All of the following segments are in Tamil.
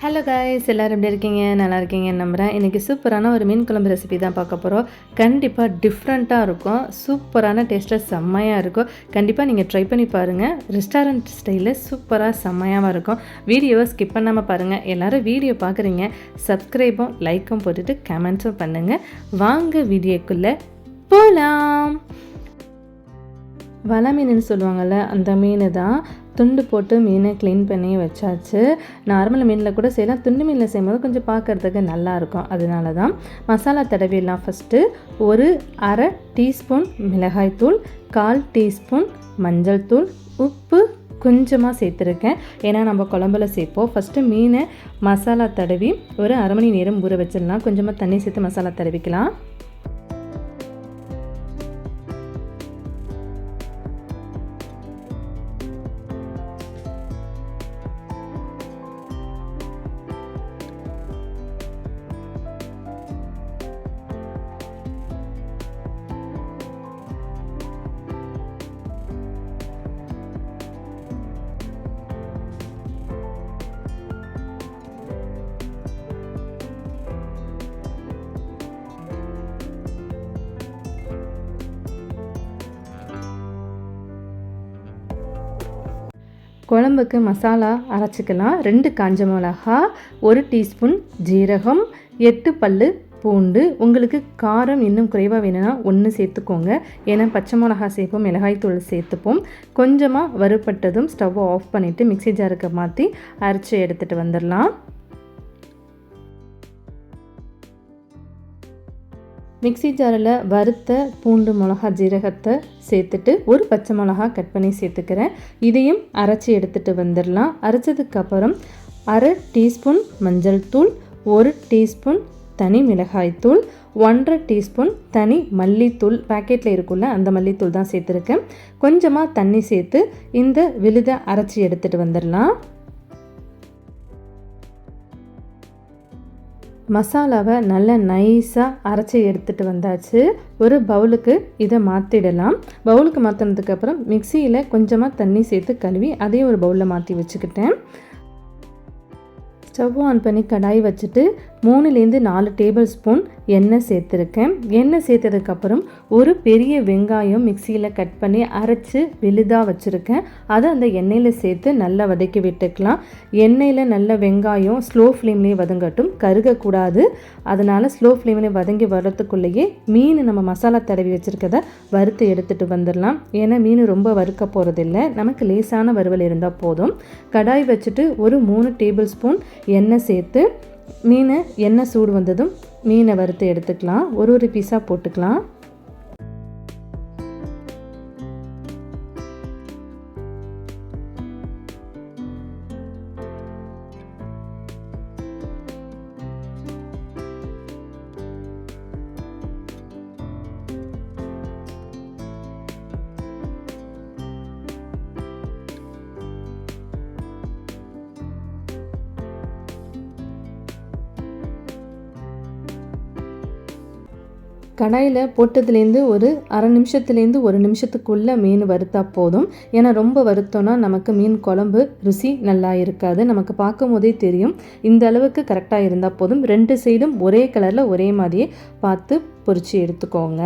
ஹலோ காய்ஸ், எல்லோரும் எப்படி இருக்கீங்க? நல்லா இருக்கீங்கன்னு நம்புகிறேன். இன்றைக்கி சூப்பரான ஒரு மீன் குழம்பு ரெசிபி தான் பார்க்க போகிறோம். கண்டிப்பாக டிஃப்ரெண்ட்டாக இருக்கும், சூப்பரான டேஸ்ட்டாக செம்மையாக இருக்கும். கண்டிப்பாக நீங்கள் ட்ரை பண்ணி பாருங்கள். ரெஸ்டாரண்ட் ஸ்டைலில் சூப்பராக செம்மையாக இருக்கும். வீடியோவை ஸ்கிப் பண்ணாமல் பாருங்கள். எல்லோரும் வீடியோ பார்க்குறீங்க, சப்ஸ்கிரைபும் லைக்கும் போட்டுட்டு கமெண்ட்ஸும் பண்ணுங்கள். வாங்க வீடியோக்குள்ளே போகலாம். வலை மீனுன்னு சொல்லுவாங்கள்ல, அந்த மீன் தான். துண்டு போட்டு மீனை க்ளீன் பண்ணி வச்சாச்சு. நார்மல் மீனில் கூட செய்யலாம், துண்டு மீனில் செய்யும்போது கொஞ்சம் பார்க்குறதுக்கு நல்லாயிருக்கும். அதனால தான் மசாலா தடவிடலாம். ஃபஸ்ட்டு ஒரு அரை டீஸ்பூன் மிளகாய்த்தூள், 1/4 டீஸ்பூன் மஞ்சள் தூள், உப்பு கொஞ்சமாக சேர்த்துருக்கேன். ஏன்னா நம்ம குழம்புல சேர்ப்போம். ஃபஸ்ட்டு மீனை மசாலா தடவி ஒரு அரை மணி நேரம் ஊற வச்சிடலாம். கொஞ்சமாக தண்ணி சேர்த்து மசாலா தடவிக்கலாம். குழம்புக்கு மசாலா அரைச்சிக்கலாம். 2 காஞ்ச மிளகா, 1 டீஸ்பூன் ஜீரகம், 8 பல் பூண்டு. உங்களுக்கு காரம் இன்னும் குறைவாக வேணும்னா 1 சேர்த்துக்கோங்க. ஏன்னா பச்சை மிளகா சேர்ப்போம், மிளகாய்த்தூள் சேர்த்துப்போம். கொஞ்சமாக வறுபட்டதும் ஸ்டவ்வை ஆஃப் பண்ணிவிட்டு மிக்ஸி ஜாருக்கு மாற்றி அரைச்சி எடுத்துகிட்டு வந்துடலாம். மிக்ஸி ஜாரில் வறுத்த பூண்டு, மிளகா, ஜீரகத்தை சேர்த்துட்டு ஒரு பச்சை மிளகா கட் பண்ணி சேர்த்துக்கிறேன். இதையும் அரைச்சி எடுத்துகிட்டு வந்துடலாம். அரைச்சதுக்கப்புறம் அரை டீஸ்பூன் மஞ்சள் தூள், 1 டீஸ்பூன் தனி மிளகாய்த்தூள், 1/2 டீஸ்பூன் தனி மல்லித்தூள், பேக்கெட்டில் இருக்குள்ள அந்த மல்லித்தூள் தான் சேர்த்துருக்கேன். கொஞ்சமாக தண்ணி சேர்த்து இந்த விழுதை அரைச்சி எடுத்துகிட்டு வந்துடலாம். மசாலாவை நல்லா நைஸாக அரைச்சி எடுத்துகிட்டு வந்தாச்சு. ஒரு பவுலுக்கு இதை மாற்றிடலாம். பவுலுக்கு மாற்றினதுக்கப்புறம் மிக்சியில் கொஞ்சமாக தண்ணி சேர்த்து கழுவி அதையும் ஒரு பவுலில் மாற்றி வச்சுக்கிட்டேன். ஸ்டவ் ஆன் பண்ணி கடாய் வச்சுட்டு 3-4 டேபிள் ஸ்பூன் எண்ணெய் சேர்த்துருக்கேன். எண்ணெய் சேர்த்ததுக்கப்புறம் ஒரு பெரிய வெங்காயம் மிக்சியில் கட் பண்ணி அரைச்சி விழுதாக வச்சுருக்கேன். அதை அந்த எண்ணெயில் சேர்த்து நல்லா வதக்கி விட்டுக்கலாம். எண்ணெயில் நல்ல வெங்காயம் ஸ்லோ ஃப்ளேம்லேயே வதங்கட்டும், கருகக்கூடாது. அதனால் ஸ்லோ ஃப்ளேம்லேயே வதங்கி வரத்துக்குள்ளேயே மீன் நம்ம மசாலா தடவி வச்சுருக்கதை வறுத்து எடுத்துகிட்டு வந்துடலாம். ஏன்னா மீன் ரொம்ப வறுக்க போகிறதில்ல, நமக்கு லேசான வறுவல் இருந்தால் போதும். கடாய் வச்சுட்டு ஒரு 3 டேபிள் ஸ்பூன் எண்ணெய் சேர்த்து எண்ணெய் சூடு வந்ததும் மீனை வறுத்து எடுத்துக்கலாம். ஒரு பீஸாக போட்டுக்கலாம். கடாயில் போட்டதுலேருந்து ஒரு அரை நிமிஷத்துலேருந்து 1 நிமிஷத்துக்குள்ளே மீன் வறுத்தா போதும். ஏன்னா ரொம்ப வறுத்தோன்னா நமக்கு மீன் குழம்பு ருசி நல்லா இருக்காது. நமக்கு பார்க்கும் போதே தெரியும். இந்த அளவுக்கு கரெக்டாக இருந்தால் போதும். 2 சைடும் ஒரே கலரில் ஒரே மாதிரியே பார்த்து பொரித்து எடுத்துக்கோங்க.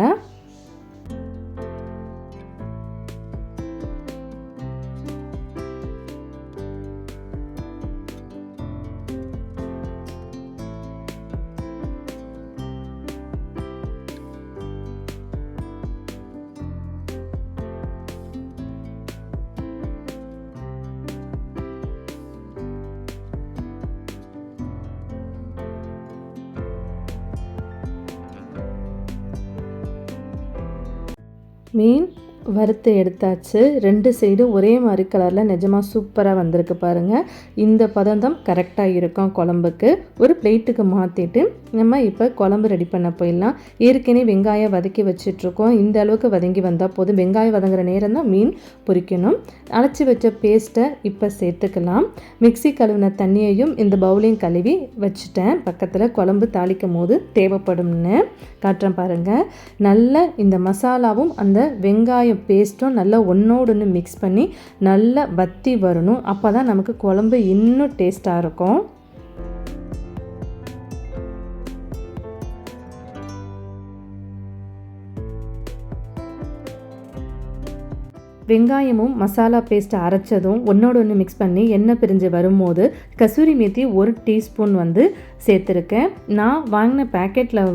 மீன் வறுத்து எடுத்தாச்சு. 2 சைடும் ஒரே மாதிரி கலரில் நிஜமாக சூப்பராக வந்திருக்கு பாருங்கள். இந்த பதம் தான் கரெக்டாக இருக்கும் குழம்புக்கு. ஒரு பிளேட்டுக்கு மாற்றிட்டு நம்ம இப்போ குழம்பு ரெடி பண்ண போயிடலாம். ஏற்கனவே வெங்காயம் வதக்கி வச்சிட்ருக்கோம். இந்த அளவுக்கு வதங்கி வந்தால் போதும். வெங்காயம் வதங்குற நேரம் தான் மீன் பொரிக்கணும். அரைச்சி வச்ச பேஸ்ட்டை இப்போ சேர்த்துக்கலாம். மிக்ஸி கழுவின தண்ணியையும் இந்த பவுலையும் கழுவி வச்சுட்டேன் பக்கத்தில். குழம்பு தாளிக்கும் போது தேவைப்படும்னு காட்டுறேன் பாருங்கள். நல்ல இந்த மசாலாவும் அந்த வெங்காயம் பேஸ்ட்டும் நல்லா ஒன்றோடு ஒன்று மிக்ஸ் பண்ணி நல்லா வற்றி வரணும். அப்போ தான் நமக்கு குழம்பு இன்னும் டேஸ்ட்டாக இருக்கும். வெங்காயமும் மசாலா பேஸ்ட் அரைச்சதும் ஒன்றோடு ஒன்று மிக்ஸ் பண்ணி எண்ணெய் பிரிஞ்சு வரும்போது கசூரி மேத்தி 1 டீஸ்பூன் சேர்த்துருக்கேன். நான் வாங்கின பேக்கெட்டில்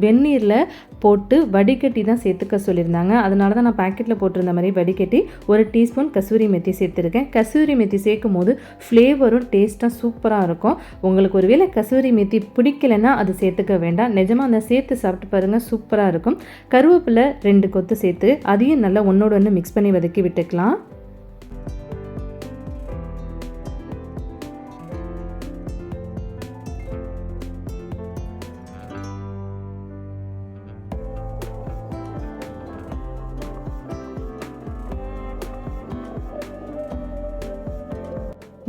வெந்நீரில் போட்டு வடிகட்டி தான் சேர்த்துக்க சொல்லியிருந்தாங்க. அதனால தான் நான் பேக்கெட்டில் போட்டிருந்த மாதிரி வடிகட்டி 1 டீஸ்பூன் கசூரி மெத்தி சேர்த்துருக்கேன். கசூரி மெத்தி சேர்க்கும் போது ஃப்ளேவரும் டேஸ்ட்டாக சூப்பராக இருக்கும். உங்களுக்கு ஒருவேளை கசூரி மெத்தி பிடிக்கலைன்னா அது சேர்த்துக்க வேண்டாம். நிஜமாக அந்த சேர்த்து சாப்பிட்டு பாருங்கள், சூப்பராக இருக்கும். கருவேப்பிலை 2 கொத்து சேர்த்து அதையும் நல்லா ஒன்றோடு ஒன்று மிக்ஸ் பண்ணி வதக்கி விட்டுக்கலாம்.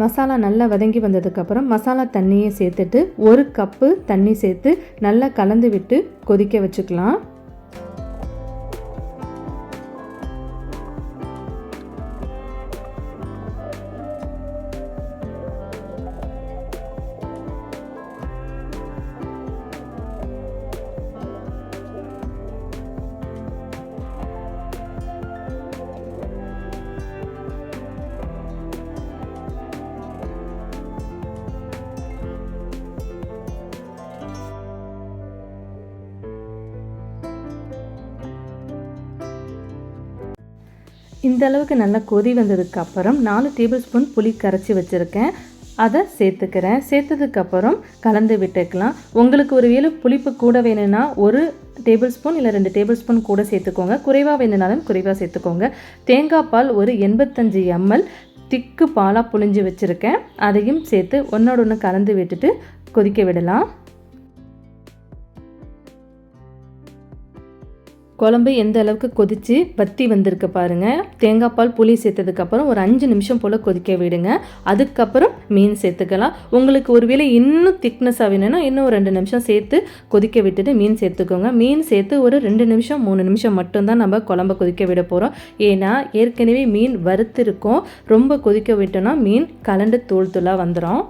மசாலா நல்லா வதங்கி வந்ததுக்கப்புறம் மசாலா தண்ணியை சேர்த்துட்டு 1 கப்பு தண்ணி சேர்த்து நல்லா கலந்து விட்டு கொதிக்க வச்சுக்கலாம். இந்த அளவுக்கு நல்லா கொதி வந்ததுக்கப்புறம் 4 டேபிள் ஸ்பூன் புளி கரைச்சி வச்சுருக்கேன், அதை சேர்த்துக்கிறேன். சேர்த்ததுக்கப்புறம் கலந்து விட்டுக்கலாம். உங்களுக்கு ஒரு வேளை புளிப்பு கூட வேணும்னா 1 டேபிள் ஸ்பூன் இல்லை 2 டேபிள் ஸ்பூன் கூட சேர்த்துக்கோங்க. குறைவாக வேணுனாலும் குறைவாக சேர்த்துக்கோங்க. தேங்காய் பால் ஒரு 85 ml திக்கு பாலாக புழிஞ்சு வச்சுருக்கேன், அதையும் சேர்த்து ஒன்றோடு ஒன்று கலந்து விட்டுட்டு கொதிக்க விடலாம். குழம்பு எந்த அளவுக்கு கொதித்து வற்றி வந்திருக்கு பாருங்கள். தேங்காய் பால் புளி சேர்த்ததுக்கப்புறம் ஒரு 5 நிமிஷம் போல் கொதிக்க விடுங்க. அதுக்கப்புறம் மீன் சேர்த்துக்கலாம். உங்களுக்கு ஒருவேளை இன்னும் திக்னஸாக வேணும்னா இன்னும் ஒரு 2 நிமிஷம் சேர்த்து கொதிக்க விட்டுட்டு மீன் சேர்த்துக்கோங்க. மீன் சேர்த்து ஒரு 2 நிமிஷம் 3 நிமிஷம் மட்டும்தான் நம்ம குழம்பை கொதிக்க விட போகிறோம். ஏன்னா ஏற்கனவே மீன் வறுத்து இருக்கும். ரொம்ப கொதிக்க விட்டோன்னா மீன் கலண்டு தூள் தூளாக வந்துடும்.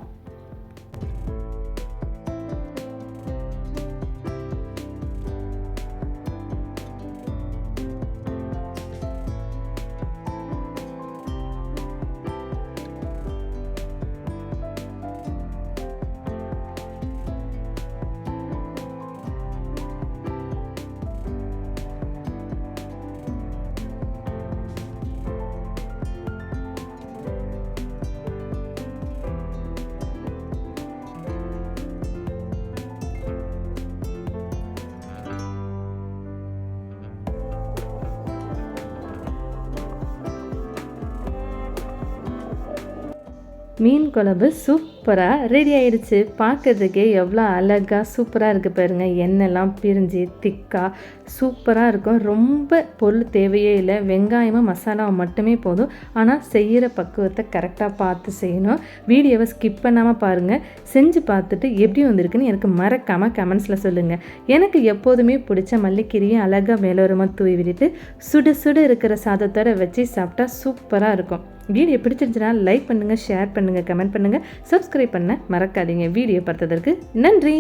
மீன் குழம்பு சூப்பராக ரெடி ஆயிடுச்சு. பார்க்கறதுக்கே எவ்வளோ அழகாக சூப்பராக இருக்குது பாருங்கள். எண்ணெய்லாம் பிரிஞ்சு திக்காக சூப்பராக இருக்கும். ரொம்ப பொருள் தேவையே இல்லை. வெங்காயமும் மசாலாவும் மட்டுமே போதும். ஆனால் செய்கிற பக்குவத்தை கரெக்டாக பார்த்து செய்யணும். வீடியோவை ஸ்கிப் பண்ணாமல் பாருங்கள். செஞ்சு பார்த்துட்டு எப்படி வந்திருக்குன்னு எனக்கு மறக்காமல் கமெண்ட்ஸில் சொல்லுங்கள். எனக்கு எப்போதுமே பிடிச்ச மல்லிக்கீரையை அழகாக மேலோரமாக தூவி விட்டுட்டு சுடு சுடு இருக்கிற சாதத்தோடு வச்சு சாப்பிட்டா சூப்பராக இருக்கும். வீடியோ பிடிச்சிருந்துச்சுன்னா லைக் பண்ணுங்கள், ஷேர் பண்ணுங்கள், கமெண்ட் பண்ணுங்கள், சப்ஸ்கிரைப் பண்ண மறக்காதீங்க. வீடியோ பார்த்ததற்கு நன்றி.